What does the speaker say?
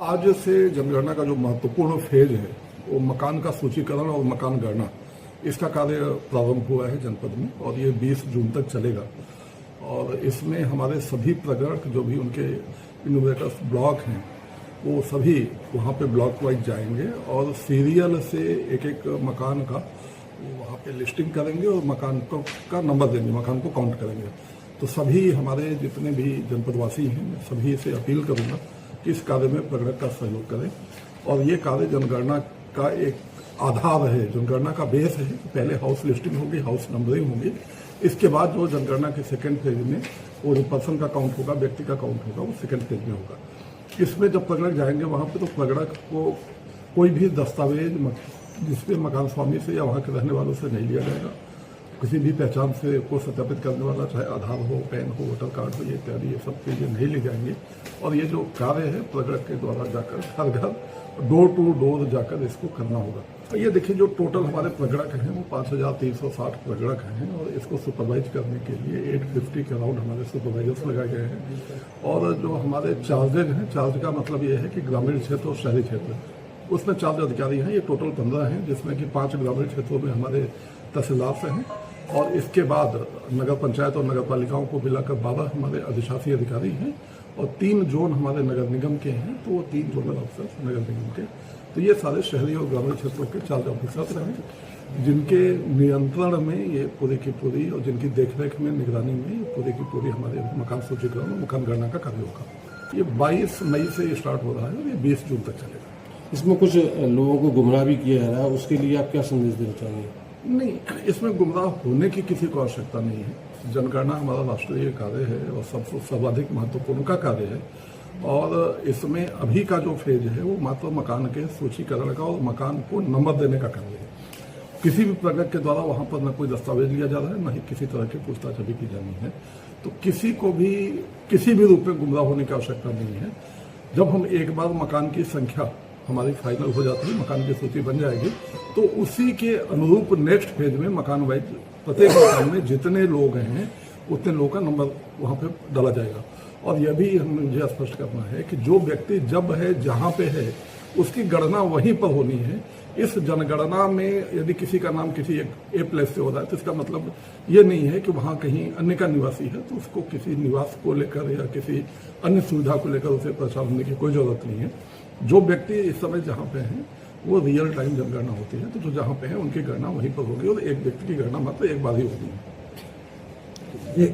आज से जनगणना का जो महत्वपूर्ण फेज है वो मकान का सूचीकरण और मकान गणना, इसका कार्य प्रारंभ हुआ है जनपद में और ये 20 जून तक चलेगा। और इसमें हमारे सभी प्रगणक जो भी उनके इनोवेटर्स ब्लॉक हैं वो सभी वहाँ पे ब्लॉक वाइज जाएंगे और सीरियल से एक एक मकान का वहाँ पे लिस्टिंग करेंगे और मकान का नंबर देंगे, मकान को काउंट करेंगे। तो सभी हमारे जितने भी जनपदवासी हैं मैं सभी से अपील करूँगा कि इस कार्य में प्रगणक का सहयोग करें। और ये कार्य जनगणना का एक आधार है, जनगणना का बेस है। पहले हाउस लिस्टिंग होगी, हाउस नंबरिंग होगी, इसके बाद जो जनगणना के सेकेंड फेज में वो जो पर्सन का काउंट होगा, व्यक्ति का काउंट होगा, वो सेकेंड फेज में होगा। इसमें जब प्रगणक जाएंगे वहाँ पे तो प्रगणक को कोई भी दस्तावेज जिसपे मकान स्वामी से या वहाँ के रहने वालों से नहीं लिया जाएगा। किसी भी पहचान से को सत्यापित करने वाला, चाहे आधार हो, पैन हो, वोटर कार्ड हो, ये इत्यादि ये सब चीजें नहीं ली जाएंगी। और ये जो कार्य है प्रगणक के द्वारा जाकर हर घर डोर टू डोर जाकर इसको करना होगा। ये देखिए जो टोटल हमारे प्रगणक हैं वो 5360 प्रगणक हैं और इसको सुपरवाइज करने के लिए 850 के अराउंड हमारे सुपरवाइजर्स लगाए गए हैं। और जो हमारे चार्जेज हैं, चार्ज का मतलब ये है कि ग्रामीण क्षेत्र और शहरी क्षेत्र उसमें चार्ज अधिकारी हैं, ये टोटल 15 हैं, जिसमें कि 5 ग्रामीण क्षेत्रों में हमारे तहसीलदार से हैं और इसके बाद नगर पंचायत और नगर पालिकाओं को मिलाकर 12 हमारे अधिशासी अधिकारी हैं और 3 जोन हमारे नगर निगम के हैं, तो वो 3 जोनल ऑफिसर्स नगर निगम के। तो ये सारे शहरी और ग्रामीण क्षेत्रों के चार्ज ऑफिसर्स हैं जिनके नियंत्रण में ये पूरी की पूरी और जिनकी देखरेख में, निगरानी में ये पूरी की पूरी हमारे मकान सूचीकरण और मकान गणना का कार्य होगा। ये 22 मई से स्टार्ट हो रहा है और ये 20 जून तक चलेगा। इसमें कुछ लोगों को गुमराह भी किया जा रहा है, उसके लिए आप क्या संदेश देना चाहेंगे? नहीं, इसमें गुमराह होने की किसी को आवश्यकता नहीं है। जनगणना हमारा राष्ट्रीय कार्य है और सबसे सर्वाधिक महत्वपूर्ण का कार्य है। और इसमें अभी का जो फेज है वो मात्र मकान के सूचीकरण का और मकान को नंबर देने का कार्य है। किसी भी प्रगणक के द्वारा वहां पर न कोई दस्तावेज लिया जा रहा है, न ही किसी तरह की पूछताछ अभी की जानी है। तो किसी को भी किसी भी रूप में गुमराह होने की आवश्यकता नहीं है। जब हम एक बार मकान की संख्या हमारी फाइनल हो जाती है, मकान की सूची बन जाएगी, तो उसी के अनुरूप नेक्स्ट फेज में मकान वाइज प्रत्येक मकान में जितने लोग हैं उतने लोगों का नंबर वहां पे डाला जाएगा। और यह भी मुझे स्पष्ट करना है कि जो व्यक्ति जब है जहां पे है उसकी गणना वहीं पर होनी है। इस जनगणना में यदि किसी का नाम किसी एक प्लेस से हो रहा है तो इसका मतलब ये नहीं है कि वहां कहीं अन्य का निवासी है तो उसको किसी निवास को लेकर या किसी अन्य सुविधा को लेकर उसे परेशान होने की कोई जरूरत नहीं है। जो व्यक्ति इस समय जहां पे हैं वो रियल टाइम जनगणना होती है, तो जो जहां पे है उनकी गणना वहीं पर होगी और एक व्यक्ति की गणना मात्र एक बार ही होती है।